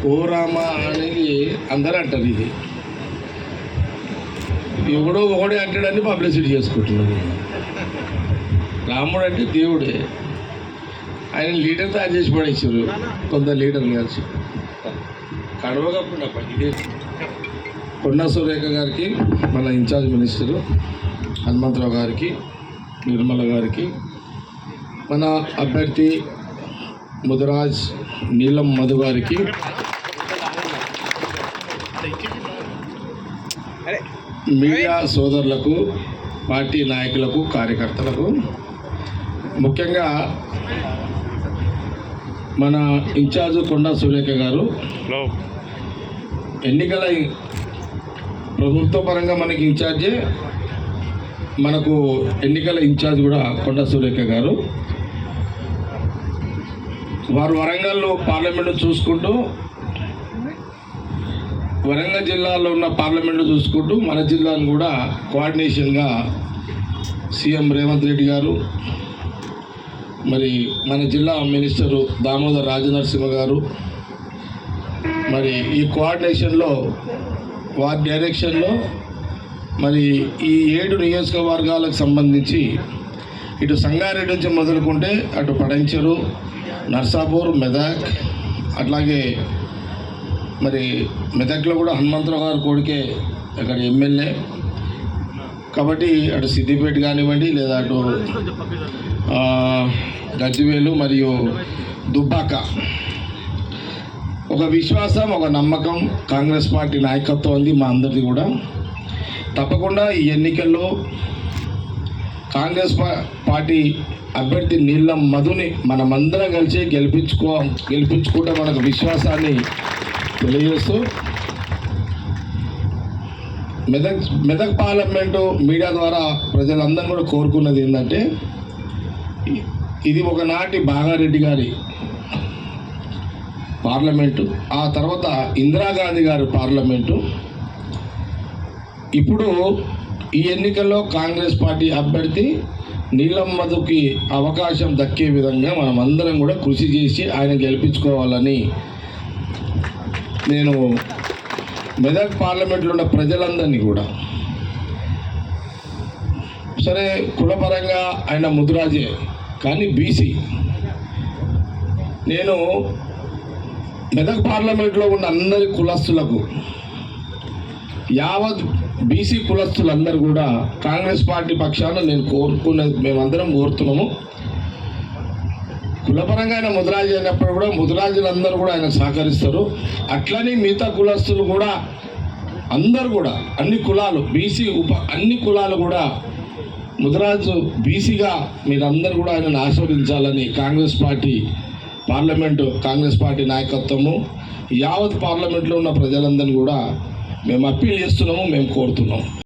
ఓ రామ అనేది అందరూ అంటారు. ఇది ఎవడో ఒకడే అంటాడని పబ్లిసిటీ చేసుకుంటున్నాడు. రాముడు అంటే దేవుడే. ఆయన లీడర్ తయారు చేసి పడేసారు కొంత లీడర్లు కలిసి. కడవకుండా ఇదే కొండా సురేఖ గారికి, మన ఇన్ఛార్జ్ మినిస్టరు హనుమంతరావు గారికి, నిర్మల గారికి, మన అభ్యర్థి ముదిరాజ్ నీలం మధు గారికి, మీడియా సోదరులకు, పార్టీ నాయకులకు, కార్యకర్తలకు, ముఖ్యంగా మన ఇన్ఛార్జ్ కొండా సురేఖ గారు ఎన్నికల ప్రభుత్వ పరంగా మనకి ఇన్ఛార్జే, మనకు ఎన్నికల ఇన్ఛార్జ్ కూడా కొండా సురేఖ గారు. వారు వరంగల్లో పార్లమెంటు చూసుకుంటూ, వరంగల్ జిల్లాలో ఉన్న పార్లమెంటు చూసుకుంటూ మన జిల్లాను కూడా కోఆర్డినేషన్గా సీఎం రేవంత్ రెడ్డి గారు, మరి మన జిల్లా మినిస్టరు దామోదర్ రాజనరసింహ గారు, మరి ఈ కోఆర్డినేషన్లో వారి డైరెక్షన్లో మరి ఈ 7 నియోజకవర్గాలకు సంబంధించి ఇటు సంగారెడ్డి నుంచి మొదలుకుంటే అటు పడంచెరు, నర్సాపూర్, మెదక్, అట్లాగే మరి మెదక్లో కూడా హనుమంతరావు గారు కొడుకే అక్కడ ఎమ్మెల్యే కాబట్టి అటు సిద్దిపేట కానివ్వండి, లేదా అటు గజ్వేలు మరియు దుబ్బాక, ఒక విశ్వాసం, ఒక నమ్మకం కాంగ్రెస్ పార్టీ నాయకత్వం ఉంది మా అందరిది కూడా. తప్పకుండా ఈ ఎన్నికల్లో కాంగ్రెస్ పార్టీ అభ్యర్థి నీలం మధుని మనమందరం కలిసి గెలిపించుకుంటే మనకు విశ్వాసాన్ని తెలియజేస్తూ, మెదక్ పార్లమెంటు మీడియా ద్వారా ప్రజలందరూ కూడా కోరుకున్నది ఏంటంటే, ఇది ఒకనాటి బాగారెడ్డి గారి పార్లమెంటు, ఆ తర్వాత ఇందిరాగాంధీ గారి పార్లమెంటు. ఇప్పుడు ఈ ఎన్నికల్లో కాంగ్రెస్ పార్టీ అభ్యర్థి నీలం మధుకి అవకాశం దక్కే విధంగా మనం అందరం కూడా కృషి చేసి ఆయన గెలిపించుకోవాలని నేను మెదక్ పార్లమెంట్లో ఉన్న ప్రజలందరినీ కూడా, సరే కులపరంగా ఆయన ముదిరాజే కానీ బీసీ, నేను మెదక్ పార్లమెంట్లో ఉన్న అందరి కులస్తులకు, యావత్ బీసీ కులస్తులందరూ కూడా కాంగ్రెస్ పార్టీ పక్షాన నేను మేమందరం కోరుతున్నాము. కులపరంగా ఆయన ముదిరాజు అయినప్పుడు కూడా ముదిరాజులందరూ కూడా ఆయన సహకరిస్తారు. అట్లనే మిగతా కులస్తులు కూడా అందరూ కూడా అన్ని కులాలు, బీసీ అన్ని కులాలు కూడా ముదిరాజు బీసీగా మీరందరూ కూడా ఆయనను ఆశీర్వదించాలని కాంగ్రెస్ పార్టీ నాయకత్వము, యావత్ పార్లమెంట్లో ఉన్న ప్రజలందరినీ కూడా మేము అప్పీల్ చేస్తున్నాము, మేము కోరుతున్నాం.